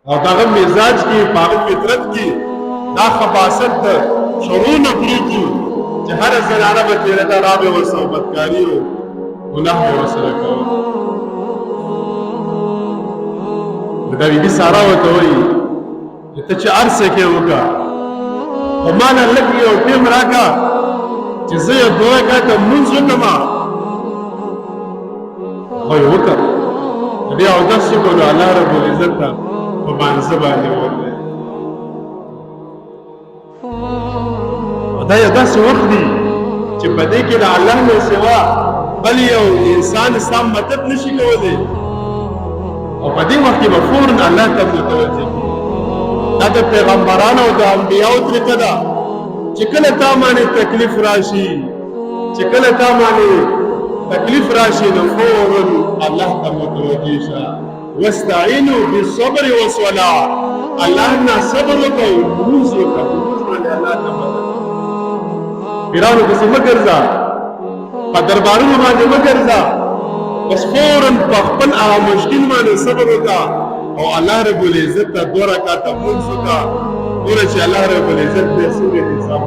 او دغه مزاج کې په هغه فطرت کې دا خباثت د شرونه پروت وي چې هره زنانه به تېرېده را به ورسره بدکاري او ګناه به ورسره کوه. دا بیبي سارا ورته وایي چې ته چې هر څه کې وکړه خو ما نه لږ یو ټیم راکړه چې زه یو 2 رکعته لمونځ وکړم. خو یې وکړه بیا اودس وکړو نو الله رب العزت ته په مانځه باندې ورغلی. دا یو داسې وخت دی چې په دې کې د الله نه سوا بل یو انسان ستا مدد نشي کولی او په دې وخت کې به فورن الله ته متوجه کېږي. دا د پیغمبرانو او د انبیاو طریقه ده چې کله تا باندې تکلیف راشي چې کله تا باندې تکلیف راشي نو فورن الله ته متوجه شه. واستعینوا بالصبر والصلاة. الله نه صبر وکړئ لمونځ وکړه په لمونځ باندې الله ته مدد. پیرانو پسې مه ګرځه په دربارونو باندې مه ګرځه بس فورا په خپل هغه مشکل باندې صبر وکړه او الله رب العزت ته 2 رکعته لمونځ وکړه ګوره چې الله رب العزت بیا څنګه حساب